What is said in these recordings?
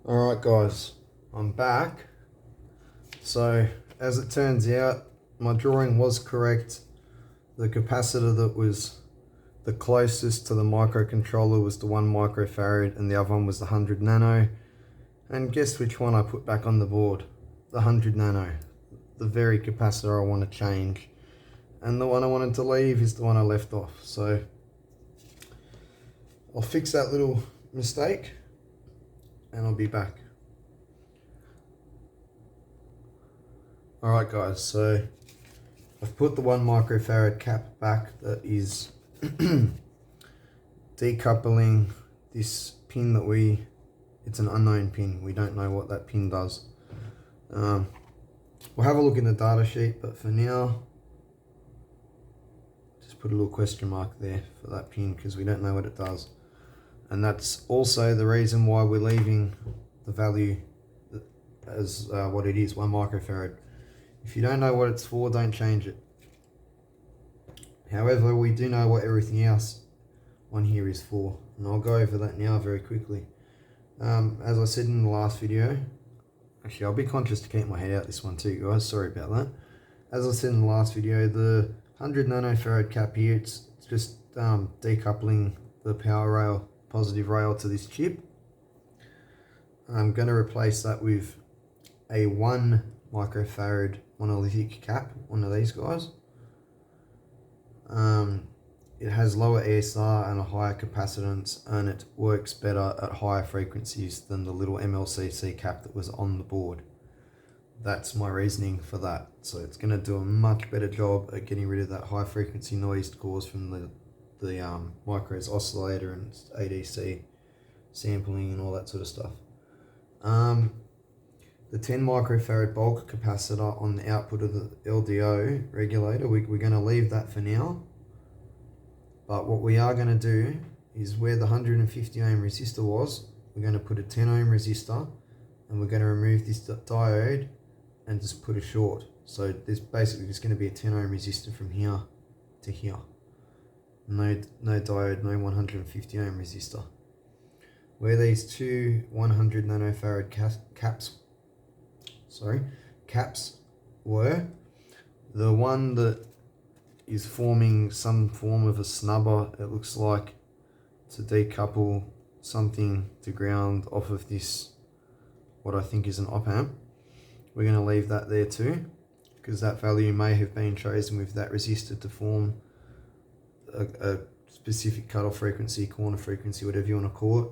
Alright guys, I'm back. So as it turns out, my drawing was correct. The capacitor that was the closest to the microcontroller was the 1 microfarad and the other one was the 100 nano. And guess which one I put back on the board? The 100 nano. The very capacitor I want to change. And the one I wanted to leave is the one I left off. So I'll fix that little mistake and I'll be back. Alright guys, so I've put the 1 microfarad cap back that is decoupling this pin that it's an unknown pin. We don't know what that pin does. We'll have a look in the data sheet, but for now, just put a little question mark there for that pin because we don't know what it does. And that's also the reason why we're leaving the value as what it is, 1 microfarad. If you don't know what it's for, don't change it. However, we do know what everything else on here is for, and I'll go over that now very quickly. As I said in the last video, actually I'll be conscious to keep my head out this one too guys, sorry about that. As I said in the last video, the 100 nanofarad cap here, it's just decoupling the power rail, positive rail to this chip. I'm going to replace that with a 1 microfarad monolithic cap, one of these guys. It has lower ESR and a higher capacitance, and it works better at higher frequencies than the little MLCC cap that was on the board. That's my reasoning for that. So it's going to do a much better job at getting rid of that high frequency noise caused from the micro's oscillator and ADC sampling and all that sort of stuff. The 10 microfarad bulk capacitor on the output of the LDO regulator, we're going to leave that for now. But what we are going to do is where the 150 ohm resistor was, we're going to put a 10 ohm resistor and we're going to remove this diode and just put a short. So there's basically just going to be a 10 ohm resistor from here to here. No diode, no 150 ohm resistor. Where these two 100 nanofarad caps were, the one that is forming some form of a snubber, it looks like, to decouple something to ground off of this, what I think is an op amp. We're going to leave that there too, because that value may have been chosen with that resistor to form a specific cutoff frequency, corner frequency, whatever you want to call it.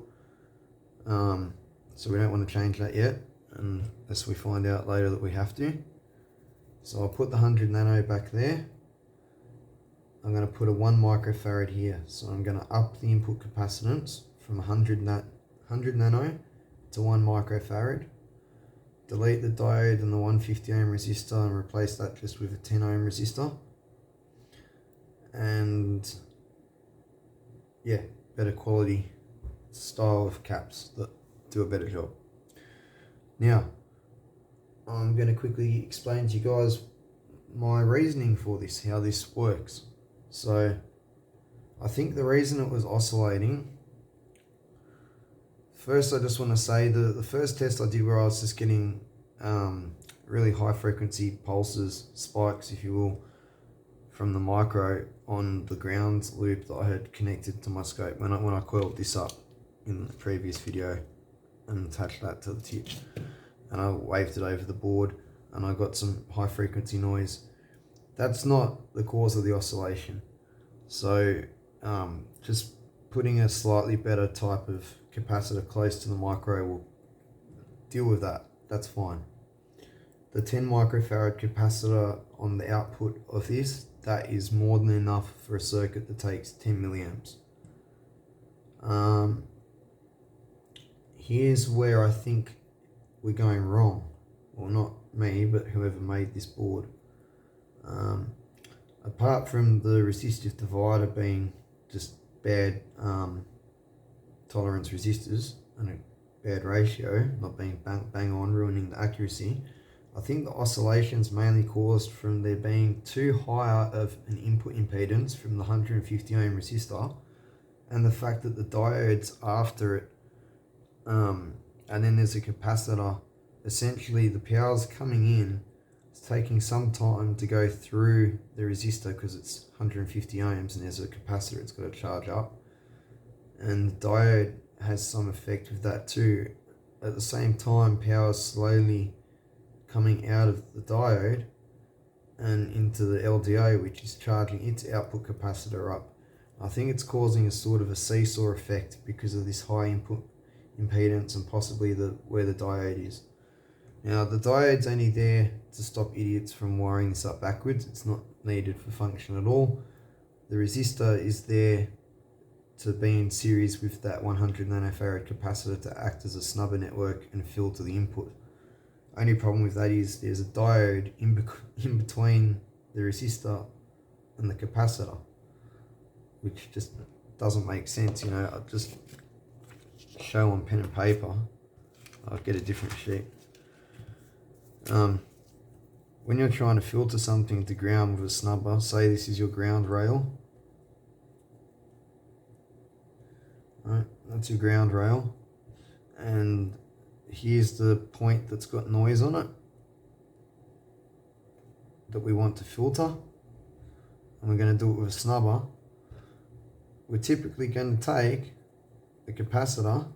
So we don't want to change that yet, unless we find out later that we have to. So I'll put the 100 nano back there. I'm going to put a 1 microfarad here. So I'm going to up the input capacitance from 100 nano to 1 microfarad. Delete the diode and the 150 ohm resistor and replace that just with a 10 ohm resistor. And yeah, better quality style of caps that do a better job. Now, I'm going to quickly explain to you guys my reasoning for this, how this works. So, I think the reason it was oscillating, first I just want to say the first test I did where I was just getting really high frequency pulses, spikes if you will, from the micro on the ground loop that I had connected to my scope when I coiled this up in the previous video and attached that to the tip, and I waved it over the board and I got some high frequency noise. That's not the cause of the oscillation. So just putting a slightly better type of capacitor close to the micro will deal with that. That's fine. The 10 microfarad capacitor on the output of this, that is more than enough for a circuit that takes 10 milliamps. Here's where I think we're going wrong. Well, not me, but whoever made this board. Apart from the resistive divider being just bad tolerance resistors and a bad ratio, not being bang on, ruining the accuracy, I think the oscillation's mainly caused from there being too high of an input impedance from the 150 ohm resistor, and the fact that the diodes after it and then there's a capacitor. Essentially the power's coming in, it's taking some time to go through the resistor because it's 150 ohms and there's a capacitor it's got to charge up, and the diode has some effect with that too. At the same time, power is slowly coming out of the diode and into the LDO, which is charging its output capacitor up. I think it's causing a sort of a seesaw effect because of this high input impedance and possibly where the diode is. Now the diode's only there to stop idiots from wiring this up backwards. It's not needed for function at all. The resistor is there to be in series with that 100 nanofarad capacitor to act as a snubber network and filter the input. Only problem with that is there's a diode in between the resistor and the capacitor, which just doesn't make sense. You know, I'll just show on pen and paper. I'll get a different sheet. When you're trying to filter something to ground with a snubber, say this is your ground rail. Right, that's your ground rail, and here's the point that's got noise on it that we want to filter, and we're going to do it with a snubber. We're typically going to take the capacitor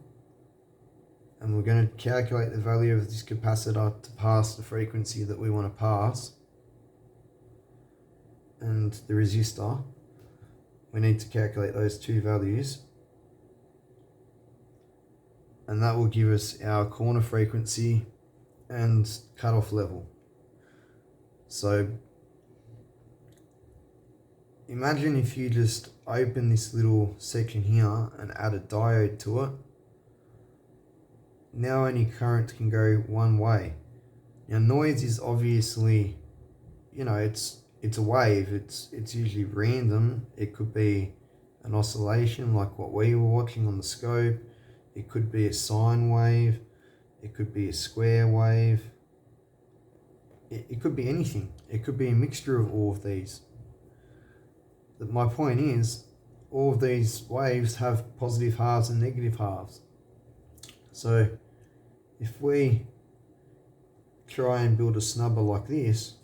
and we're going to calculate the value of this capacitor to pass the frequency that we want to pass, and the resistor, we need to calculate those two values, and that will give us our corner frequency and cutoff level. So imagine if you just open this little section here and add a diode to it. Now only current can go one way. Now noise is obviously, you know, it's a wave. It's usually random. It could be an oscillation like what we were watching on the scope. It could be a sine wave. It could be a square wave. It could be anything. It could be a mixture of all of these. But my point is, all of these waves have positive halves and negative halves. So if we try and build a snubber like this,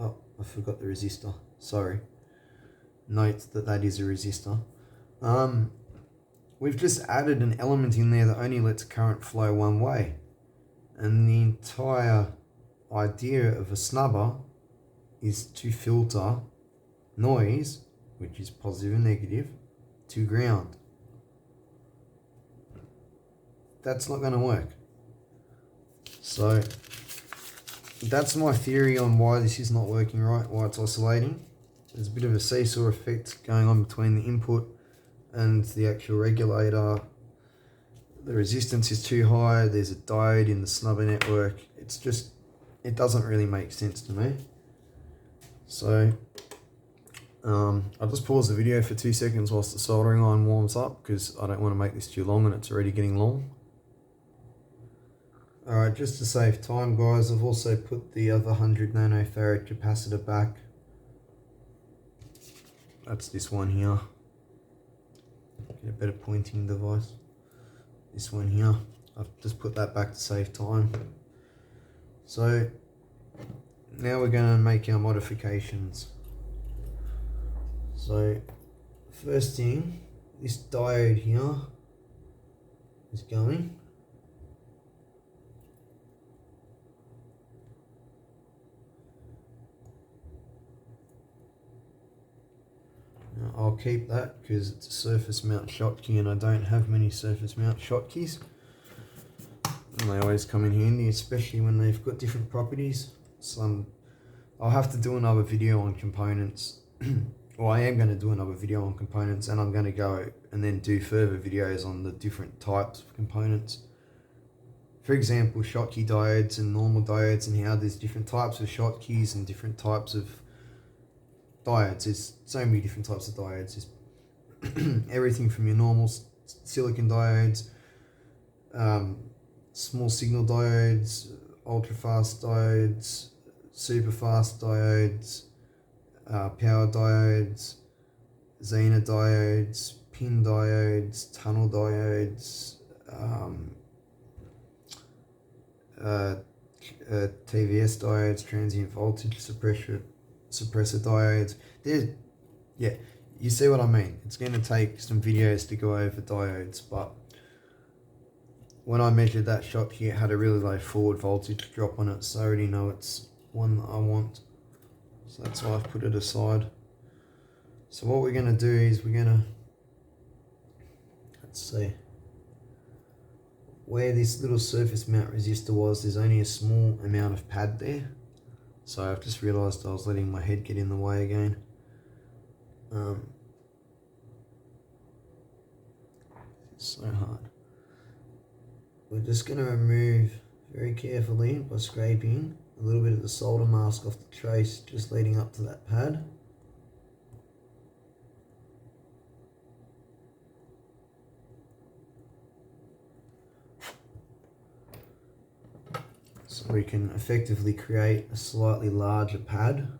oh, I forgot the resistor, sorry. Note that that is a resistor. We've just added an element in there that only lets current flow one way. And the entire idea of a snubber is to filter noise, which is positive and negative, to ground. That's not going to work. So that's my theory on why this is not working right, why it's oscillating. There's a bit of a seesaw effect going on between the input and the actual regulator. The resistance is too high, there's a diode in the snubber network. It's just, it doesn't really make sense to me. So I'll just pause the video for 2 seconds whilst the soldering iron warms up, because I don't want to make this too long and it's already getting long. Alright, just to save time guys, I've also put the other 100 nanofarad capacitor back. That's this one here. Get a better pointing device. This one here, I've just put that back to save time. So now we're going to make our modifications. So first thing, this diode here is going. Now I'll keep that because it's a surface mount Schottky and I don't have many surface mount Schottkys. And they always come in handy, especially when they've got different properties. So I'll have to do another video on components. Well, I am going to do another video on components, and I'm going to go and then do further videos on the different types of components. For example, Schottky diodes and normal diodes, and how there's different types of Schottkys and different types of diodes. There's so many different types of diodes. There's everything from your normal silicon diodes, small signal diodes, ultra fast diodes, super fast diodes, power diodes, Zener diodes, pin diodes, tunnel diodes, TVS diodes, transient voltage suppressor diodes. Yeah, you see what I mean. It's going to take some videos to go over diodes, but when I measured that Schottky, it had a really low forward voltage drop on it, so I already know it's one that I want. So that's why I've put it aside. So what we're going to do is we're going to, let's see, where this little surface mount resistor was, there's only a small amount of pad there. So I've just realised I was letting my head get in the way again. It's so hard. We're just going to remove very carefully by scraping a little bit of the solder mask off the trace just leading up to that pad. So we can effectively create a slightly larger pad.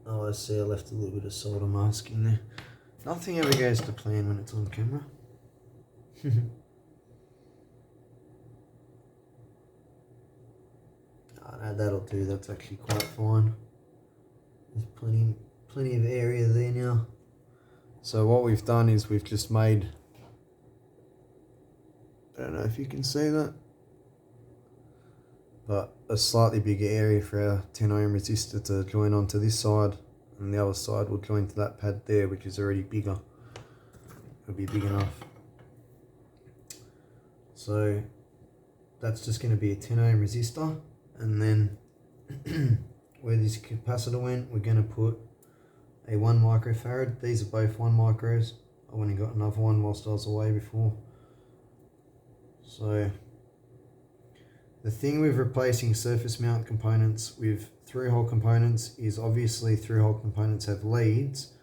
Oh, I see I left a little bit of solder mask in there. Nothing ever goes to plan when it's on camera. Oh, no, that'll do. That's actually quite fine. There's plenty of area there now. So what we've done is we've just made, I don't know if you can see that, but a slightly bigger area for our 10 ohm resistor to join onto this side, and the other side will join to that pad there, which is already bigger. It'll be big enough. So that's just going to be a 10 ohm resistor, and then where this capacitor went, we're going to put a 1 microfarad. These are both 1 micros. I went and got another one whilst I was away before. So the thing with replacing surface mount components with through-hole components is obviously through-hole components have leads,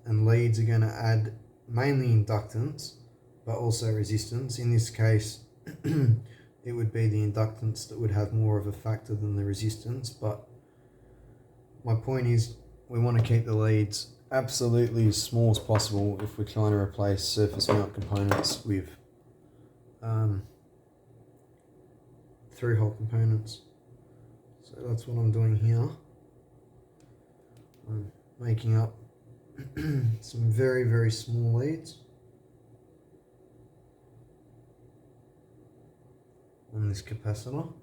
and leads are going to add mainly inductance but also resistance. In this case it would be the inductance that would have more of a factor than the resistance, but my point is we want to keep the leads absolutely as small as possible if we're trying to replace surface mount components with through-hole components. So that's what I'm doing here. I'm making up some very, very small leads on this capacitor.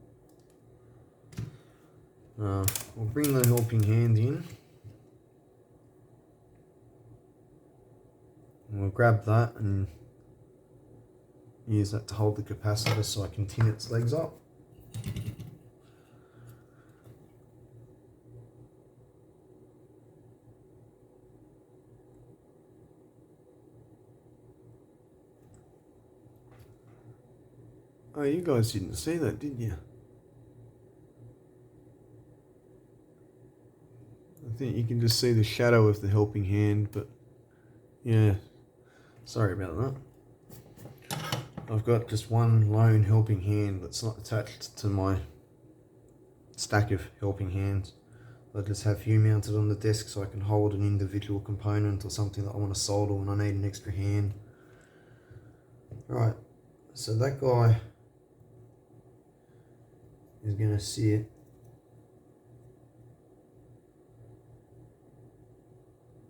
We'll bring the helping hand in. And we'll grab that and use that to hold the capacitor so I can tin its legs up. Oh, you guys didn't see that, did you? I think you can just see the shadow of the helping hand, but yeah, sorry about that. I've got just one lone helping hand that's not attached to my stack of helping hands. I just have you mounted on the desk so I can hold an individual component or something that I want to solder when I need an extra hand. Right, so that guy is going to sit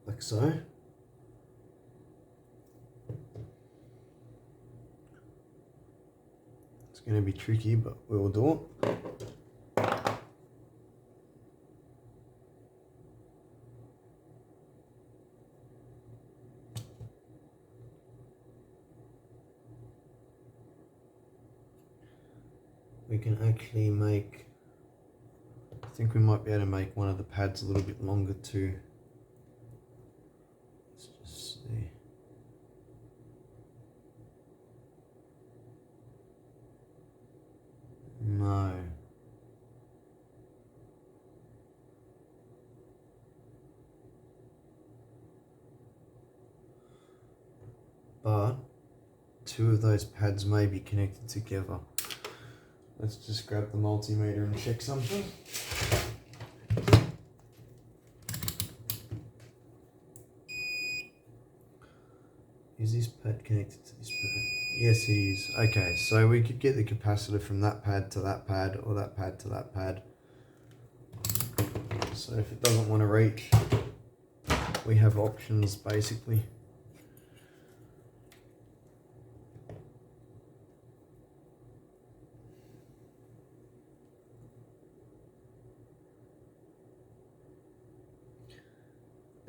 like so. It's going to be tricky, but we will do it. We can actually make, I think we might be able to make one of the pads a little bit longer too. Let's just see. No. but two of those pads may be connected together. Let's just grab the multimeter and check something. Is this pad connected to this pad? Yes, it is. Okay, so we could get the capacitor from that pad to that pad, or that pad to that pad. So if it doesn't want to reach, we have options basically.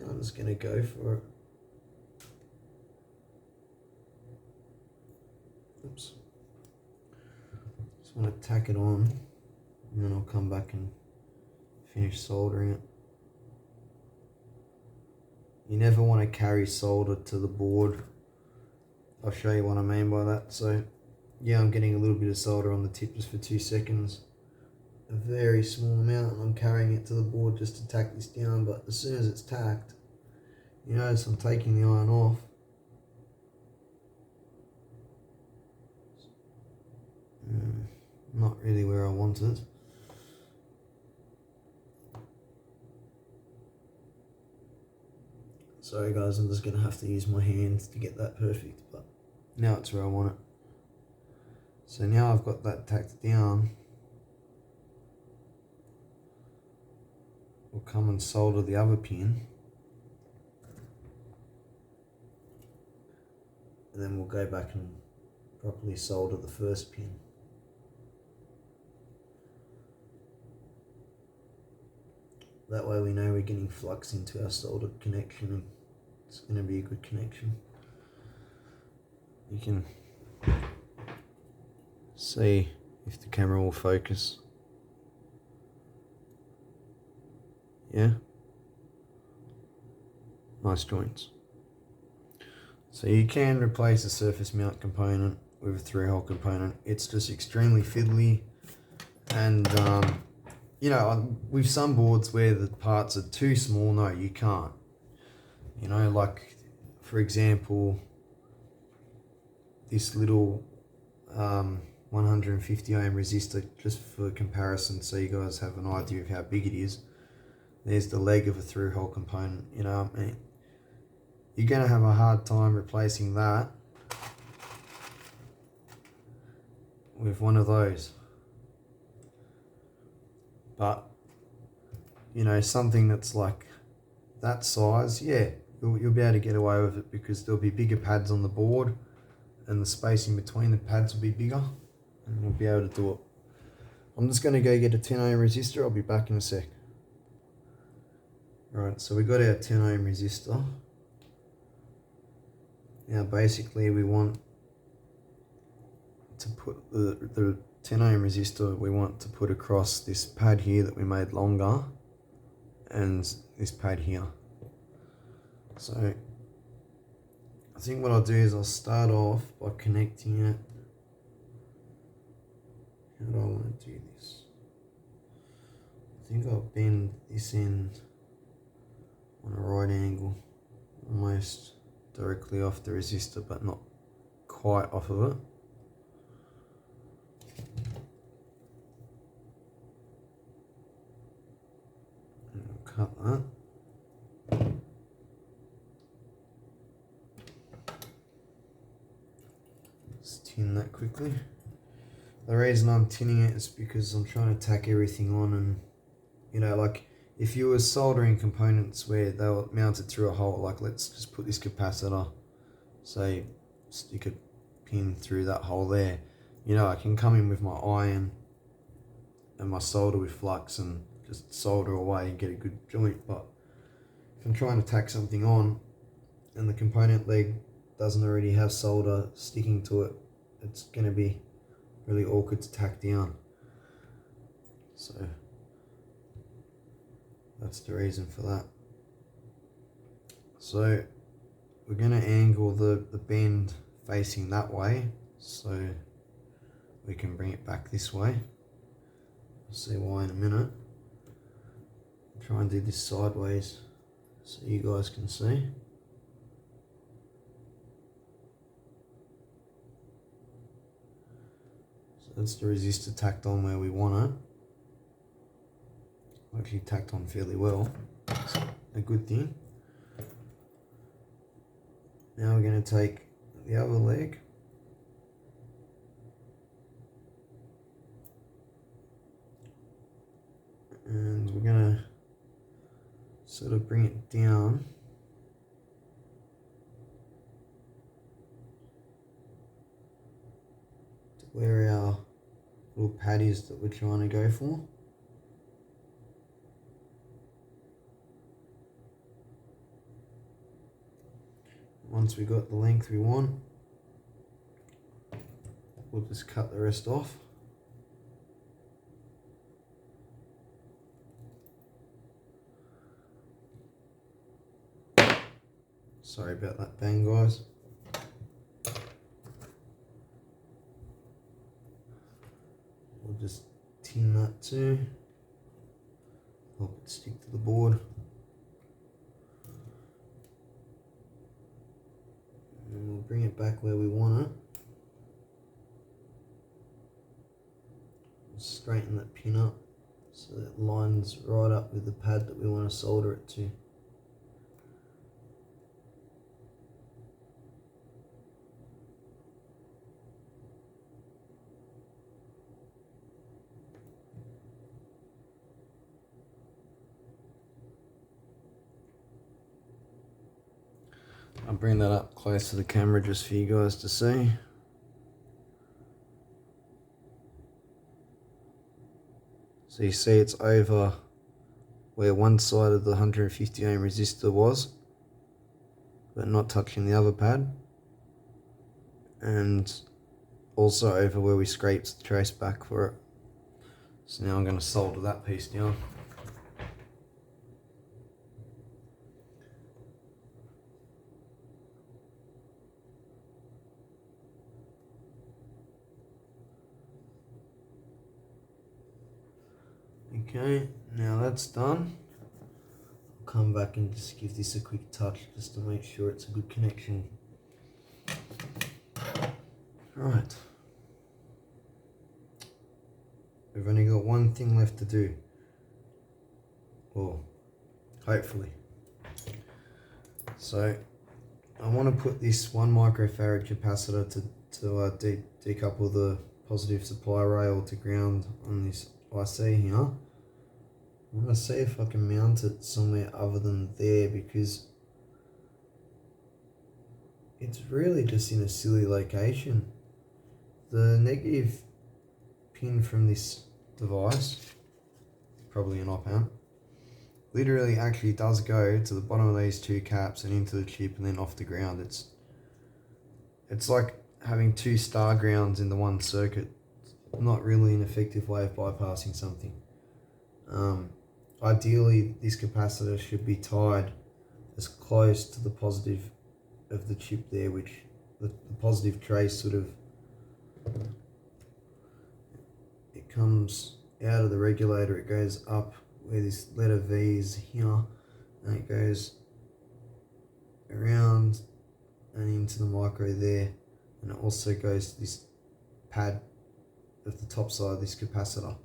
I'm just going to go for it. Oops. Just want to tack it on, and then I'll come back and finish soldering it. You never want to carry solder to the board. I'll show you what I mean by that. So yeah, I'm getting a little bit of solder on the tip just for 2 seconds. A very small amount, and I'm carrying it to the board just to tack this down, but as soon as it's tacked, you notice I'm taking the iron off. Not really where I want it. Sorry guys, I'm just going to have to use my hands to get that perfect, but now it's where I want it. So now I've got that tacked down, we'll come and solder the other pin, and then we'll go back and properly solder the first pin. That way we know we're getting flux into our soldered connection, and it's going to be a good connection. You can see if the camera will focus. Yeah? Nice joints. So you can replace a surface mount component with a through-hole component. It's just extremely fiddly, and you know, with some boards where the parts are too small, no, you can't. You know, like for example, this little 150 ohm resistor, just for comparison, so you guys have an idea of how big it is. There's the leg of a through-hole component, you know what I mean? You're going to have a hard time replacing that with one of those. But, you know, something that's like that size, yeah, you'll be able to get away with it, because there'll be bigger pads on the board and the spacing between the pads will be bigger, and we'll be able to do it. I'm just going to go get a 10 ohm resistor. I'll be back in a sec. Right, so we got our 10 ohm resistor. Now basically we want to put the 10 ohm resistor, we want to put across this pad here that we made longer, and this pad here. So I think what I'll do is I'll start off by connecting it. How do I want to do this? I think I'll bend this end on a right angle, almost directly off the resistor, but not quite off of it. And we'll cut that. Let's tin that quickly. The reason I'm tinning it is because I'm trying to tack everything on, and you know, like if you were soldering components where they were mounted through a hole, like let's just put this capacitor, say stick a pin through that hole there, you know, I can come in with my iron and my solder with flux and just solder away and get a good joint. But if I'm trying to tack something on and the component leg doesn't already have solder sticking to it, it's going to be really awkward to tack down. So that's the reason for that. So we're going to angle the bend facing that way, so we can bring it back this way. We'll see why in a minute. I'll try and do this sideways so you guys can see. That's the resistor tacked on where we want it. Actually tacked on fairly well. It's a good thing. Now we're going to take the other leg. And we're going to sort of bring it down to where our little pad is that we're trying to go for. Once we got the length we want, we'll just cut the rest off. Sorry about that bang, guys. We'll just tin that too. Help it stick to the board. And we'll bring it back where we want it. We'll straighten that pin up so that it lines right up with the pad that we want to solder it to. I'll bring that up close to the camera just for you guys to see. So you see it's over where one side of the 150 ohm resistor was, but not touching the other pad. And also over where we scraped the trace back for it. So now I'm going to solder that piece down. Okay, now that's done. I'll come back and just give this a quick touch just to make sure it's a good connection. Right. We've only got one thing left to do. Well, hopefully. So, I want to put this 1 microfarad capacitor to decouple the positive supply rail to ground on this IC here. I'm going to see if I can mount it somewhere other than there, because it's really just in a silly location. The negative pin from this device, probably an op amp, literally actually does go to the bottom of these 2 caps and into the chip and then off the ground. It's like having 2 star grounds in the one circuit. Not really an effective way of bypassing something. Ideally, this capacitor should be tied as close to the positive of the chip there, which the positive trace sort of, it comes out of the regulator, it goes up where this letter V is here, and it goes around and into the micro there, and it also goes to this pad of the top side of this capacitor.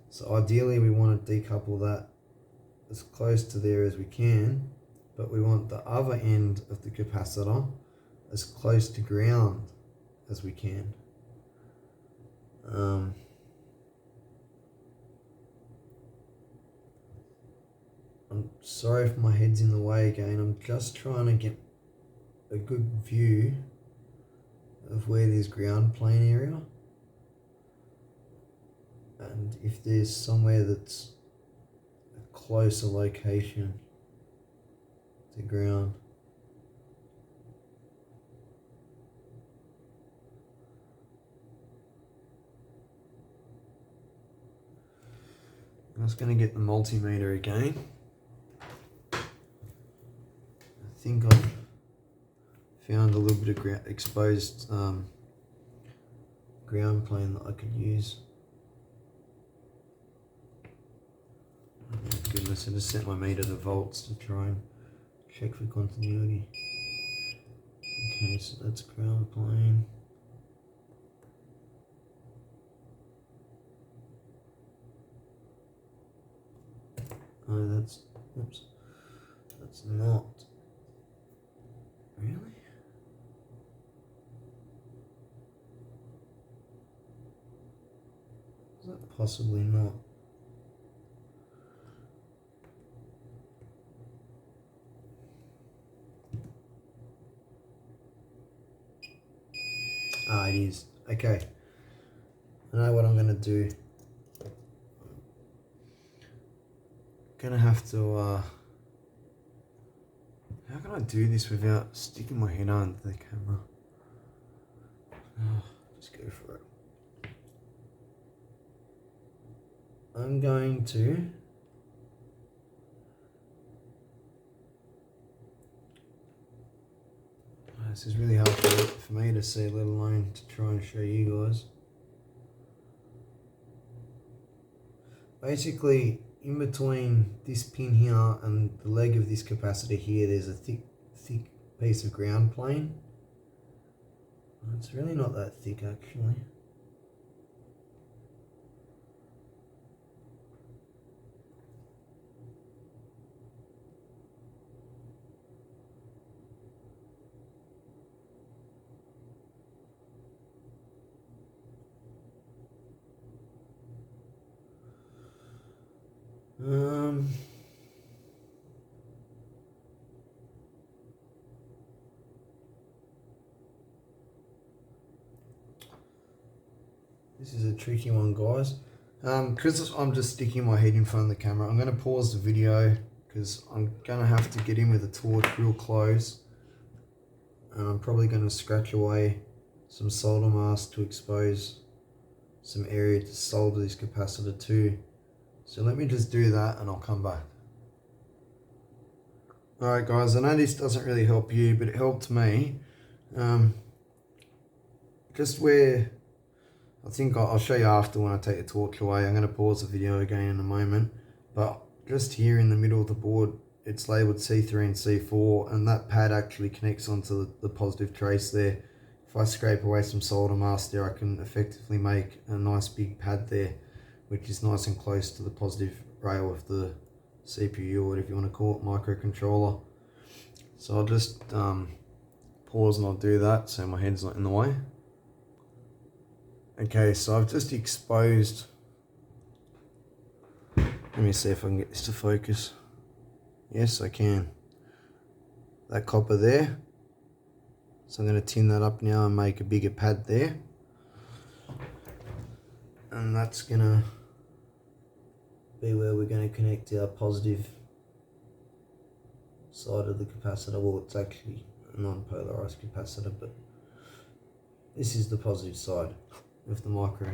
So ideally we want to decouple that as close to there as we can, but we want the other end of the capacitor as close to ground as we can. I'm sorry if my head's in the way again. I'm just trying to get a good view of where there's ground plane area, and if there's somewhere that's a closer location to ground. I'm just going to get the multimeter again. I think I've found a little bit of exposed ground plane that I could use. Oh my goodness, I just set my meter to volts to try and check for continuity. Okay, so that's ground plane. Oh, that's, oops, that's not, really? Is that possibly not? Ah, it is. Okay. I know what I'm going to do. Gonna have to, how can I do this without sticking my head under the camera? Oh, just go for it. I'm going to this is really hard for me to see, let alone to try and show you guys. Basically, in between this pin here and the leg of this capacitor here, there's a thick piece of ground plane. It's really not that thick actually. This is a tricky one, guys. Because I'm just sticking my head in front of the camera, I'm going to pause the video because I'm going to have to get in with a torch real close. And I'm probably going to scratch away some solder mask to expose some area to solder this capacitor to. So let me just do that and I'll come back. Alright guys, I know this doesn't really help you, but it helped me. Just where, I think I'll show you after when I take the torch away. I'm going to pause the video again in a moment. But just here in the middle of the board, it's labelled C3 and C4, and that pad actually connects onto the positive trace there. If I scrape away some solder mask there, I can effectively make a nice big pad there, which is nice and close to the positive rail of the CPU, or whatever you want to call it, microcontroller. So I'll just pause and I'll do that so my head's not in the way. Okay, so I've just exposed, let me see if I can get this to focus. Yes, I can. That copper there. So I'm going to tin that up now and make a bigger pad there. And that's going to be where we're going to connect our positive side of the capacitor. Well, it's actually a non-polarized capacitor, but this is the positive side of the micro.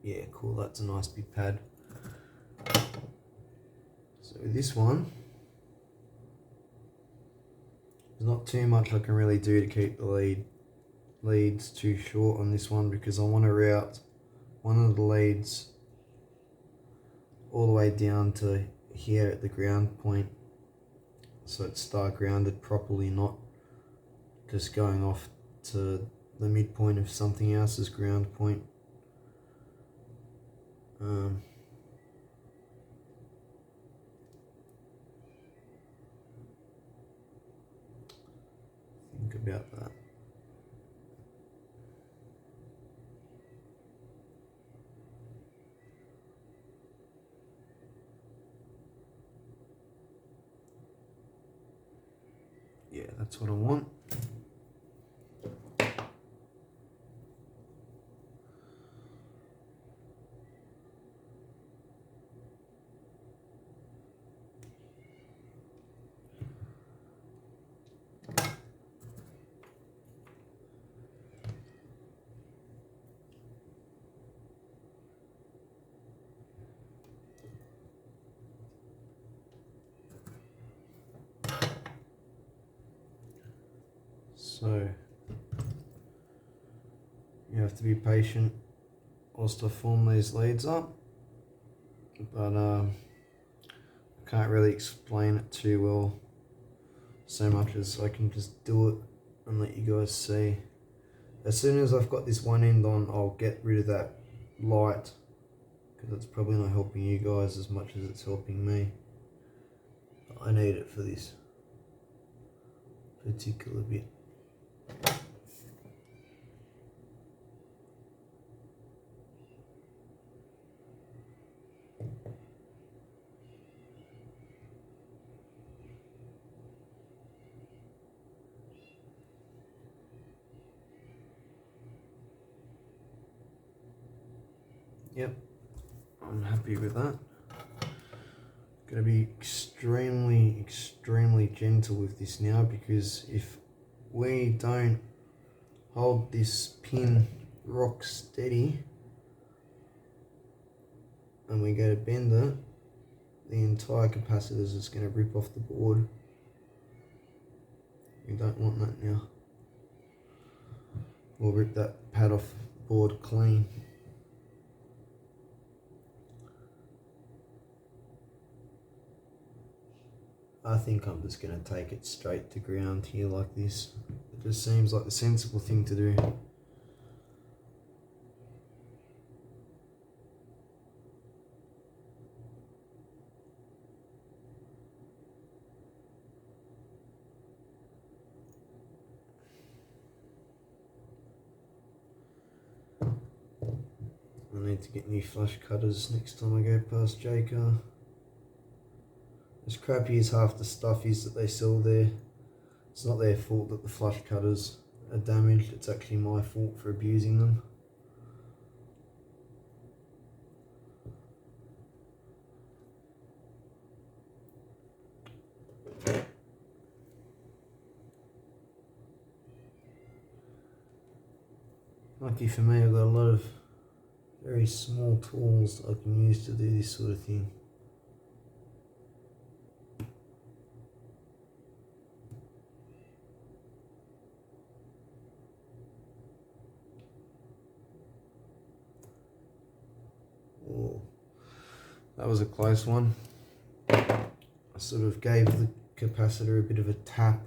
Yeah, cool, that's a nice big pad. So with this one, there's not too much I can really do to keep the leads too short on this one, because I want to route one of the leads all the way down to here at the ground point, so it's star grounded properly, not just going off to the midpoint of something else's ground point. Think about that. Yeah, that's what I want. So you have to be patient whilst I form these leads up, but I can't really explain it too well, so much as I can just do it and let you guys see. As soon as I've got this one end on, I'll get rid of that light, because it's probably not helping you guys as much as it's helping me. I need it for this particular bit. Yep, I'm happy with that. Going to be extremely gentle with this now, because if we don't hold this pin rock steady and we go to bend it, the entire capacitor is just going to rip off the board. We don't want that now. We'll rip that pad off the board clean. I think I'm just going to take it straight to ground here like this. It just seems like the sensible thing to do. I need to get new flush cutters next time I go past J-Car. As crappy as half the stuff is that they sell there, it's not their fault that the flush cutters are damaged, it's actually my fault for abusing them. Lucky for me, I've got a lot of very small tools I can use to do this sort of thing. Oh, that was a close one. I sort of gave the capacitor a bit of a tap.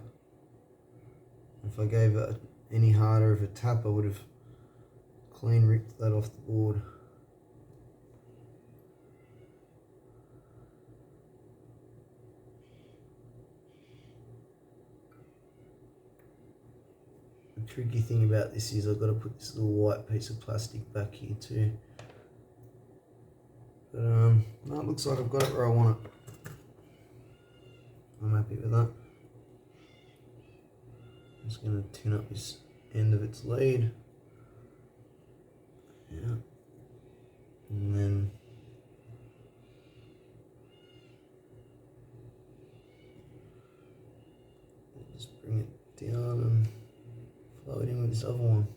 If I gave it any harder of a tap, I would have clean ripped that off the board. The tricky thing about this is I've got to put this little white piece of plastic back here too. But no, it looks like I've got it where I want it. I'm happy with that. I'm just going to tin up this end of its lead. Yeah. And then just bring it down and flow it in with this other one.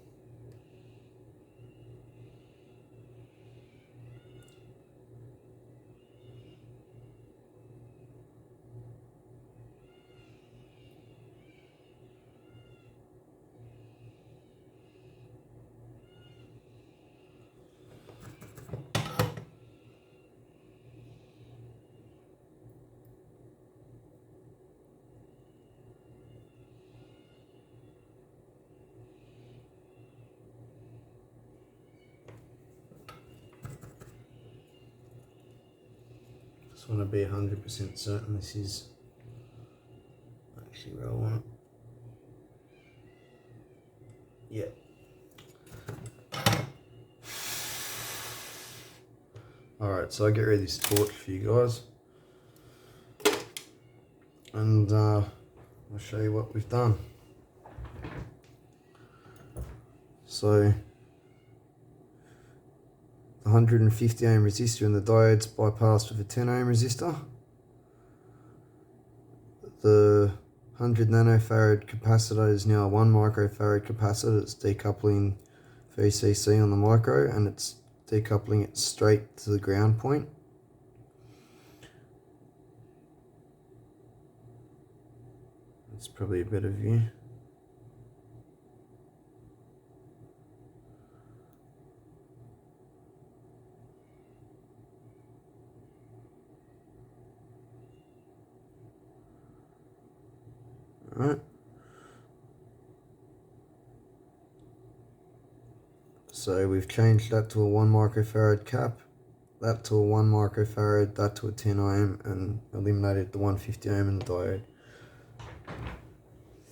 Just want to be 100% certain this is actually where I want it. Yeah. Alright, so I get rid of this torch for you guys. And I'll show you what we've done. So the 150 ohm resistor and the diode's bypassed with a 10 ohm resistor. The 100 nanofarad capacitor is now a 1 microfarad capacitor. It's decoupling VCC on the micro, and it's decoupling it straight to the ground point. That's probably a better view. Alright. So we've changed that to a 1 microfarad cap, that to a 1 microfarad, that to a 10 ohm, and eliminated the 150 ohm in the diode.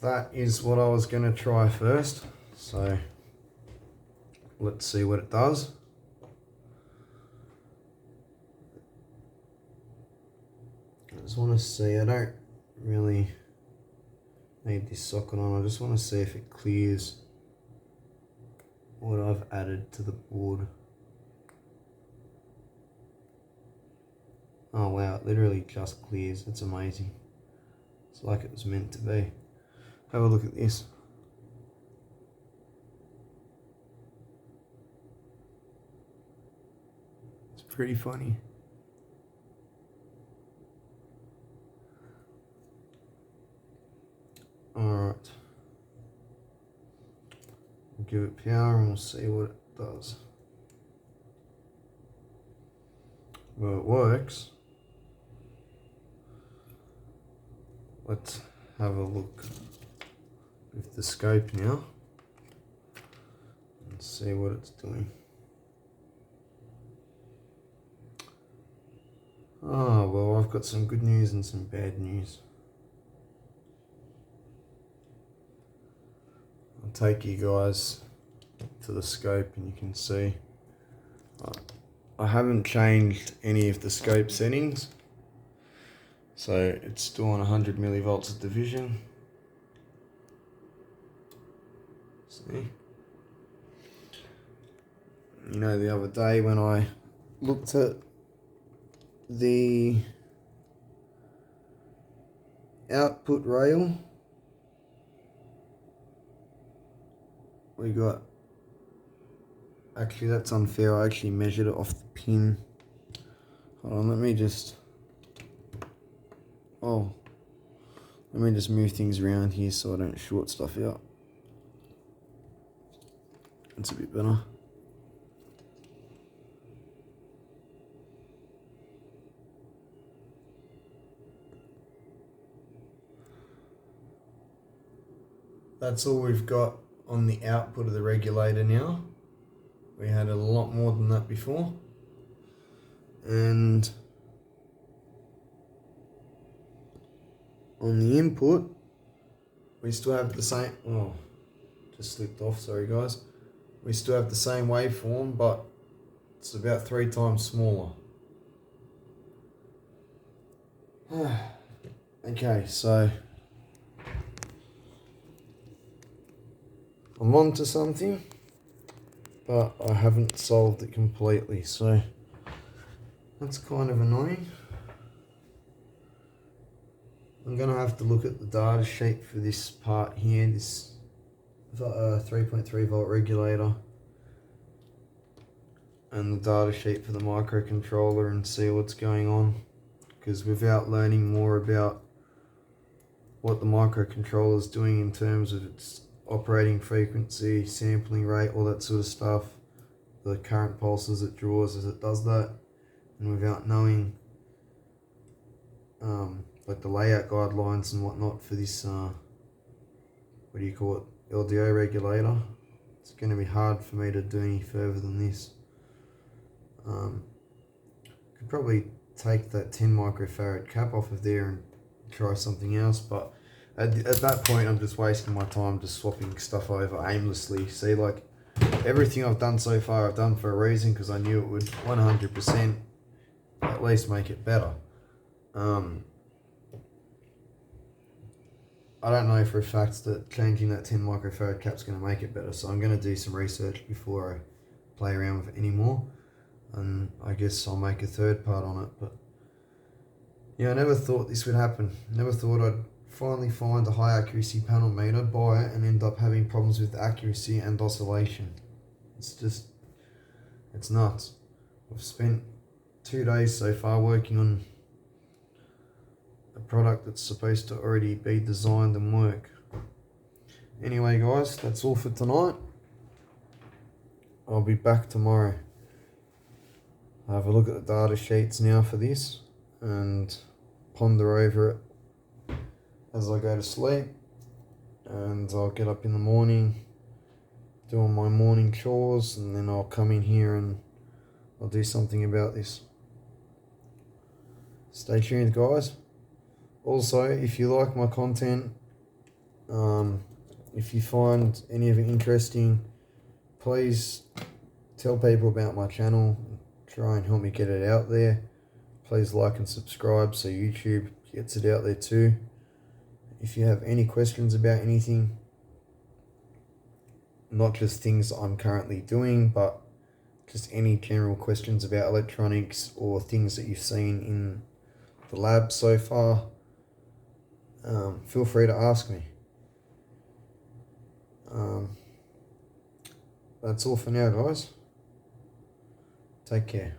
That is what I was going to try first, so let's see what it does. I just want to see, I don't really need this socket on, I just want to see if it clears what I've added to the board. Oh wow, it literally just clears, it's amazing. It's like it was meant to be. Have a look at this. It's pretty funny. Alright. We'll give it power and we'll see what it does. Well, it works. Let's have a look with the scope now and see what it's doing. Oh, well, I've got some good news and some bad news. I'll take you guys to the scope and you can see I haven't changed any of the scope settings, so it's still on 100 millivolts of division. See, you know, the other day when I looked at the output rail, we got, actually that's unfair, I actually measured it off the pin. Hold on, let me just move things around here so I don't short stuff out. That's a bit better. That's all we've got on the output of the regulator now. We had a lot more than that before. And on the input, we still have the same, oh, just slipped off, sorry guys. We still have the same waveform, but it's about 3 times smaller. Okay, so I'm on to something, but I haven't solved it completely, so that's kind of annoying. I'm going to have to look at the data sheet for this part here, this 3.3 volt regulator, and the data sheet for the microcontroller and see what's going on, because without learning more about what the microcontroller is doing in terms of its operating frequency, sampling rate, all that sort of stuff, the current pulses it draws as it does that, and without knowing like the layout guidelines and whatnot for this what do you call it, LDO regulator, it's going to be hard for me to do any further than this. Could probably take that 10 microfarad cap off of there and try something else, but at that point I'm just wasting my time just swapping stuff over aimlessly. See, like everything I've done so far I've done for a reason, because I knew it would 100% at least make it better. I don't know for a fact that changing that 10 microfarad cap is going to make it better, so I'm going to do some research before I play around with it anymore, and I guess I'll make a third part on it. But yeah, I never thought this would happen. Never thought I'd finally find a high accuracy panel meter, buy it, and end up having problems with accuracy and oscillation. It's nuts. I've spent 2 days so far working on a product that's supposed to already be designed and work. Anyway guys, that's all for tonight. I'll be back tomorrow. I'll have a look at the data sheets now for this and ponder over it as I go to sleep, and I'll get up in the morning, doing my morning chores, and then I'll come in here and I'll do something about this. Stay tuned, guys. Also, if you like my content, if you find any of it interesting, please tell people about my channel. Try and help me get it out there. Please like and subscribe so YouTube gets it out there too. If you have any questions about anything, not just things I'm currently doing, but just any general questions about electronics or things that you've seen in the lab so far, feel free to ask me. That's all for now, guys. Take care.